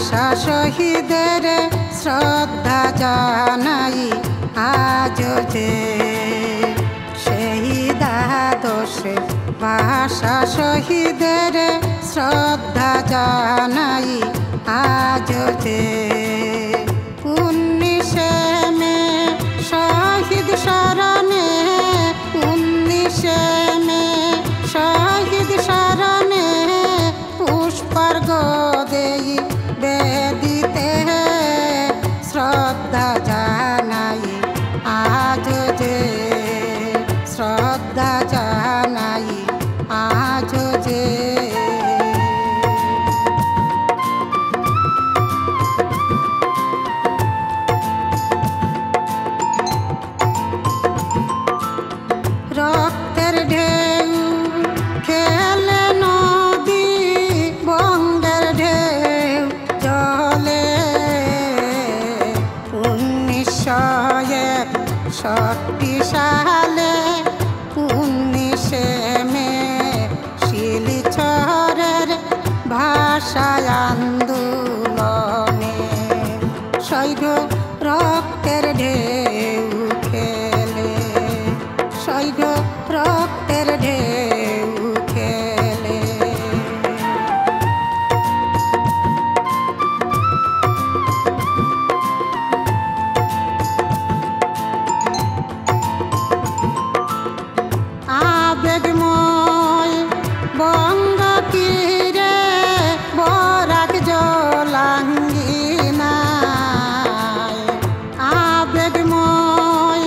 ভাষা শহীদের শ্রদ্ধা জানাই আজ যে শহীদ আদর্শে ভাষা শহীদের শ্রদ্ধা জানাই আজ যে 19শে মে শহীদ স্মরণে 19শে মে শহীদ স্মরণে পুষ্পার্ঘ দেই বেদিতে শ্রদ্ধা জানাই আজ যে শ্রদ্ধা জানাই আজ যে রক্তের ঢেউ খেলে নদী বঙ্গের ঢেউ জলে 1961 সালে 19শে মে শিলচরের ভাষায় আন্দোলনে সৈঘ রক্তের ঢেউ খেলে সৈঘ রক্তের ঢেউ খেলে আবেগময় বঙ্গ তীরে বরাক জলাঙ্গিনায় আবেগময়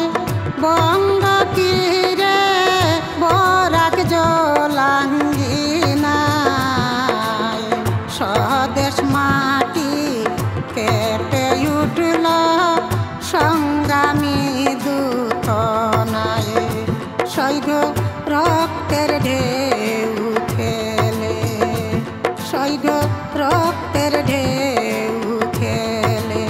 বঙ্গ তীরে বরাক জলাঙ্গিনায় স্বদেশ মাটি কেঁপে উঠল সংগ্রামী দূতনায় সৈঘ রক্তের ঢেউ খেলে সৈঘ রক্তের ঢেউ খেলে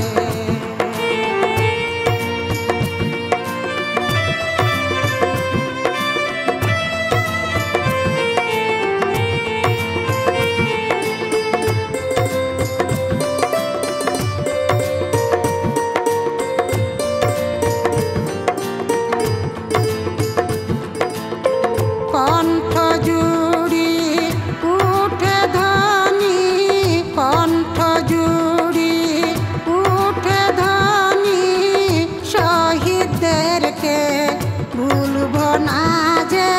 কণ্ঠ জুড়ি উঠে ধ্বনি কণ্ঠ জুড়ি উঠে ধ্বনি শহীদদেরকে ভুলব না যে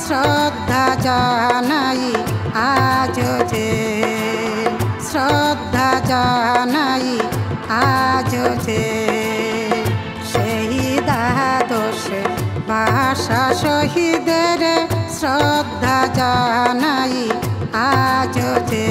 শ্রদ্ধা জানাই আজ যে শ্রদ্ধা জানাই আজ যে শহীদ আদর্শে ভাষা শহীদের শ্রদ্ধা জানাই আজ যে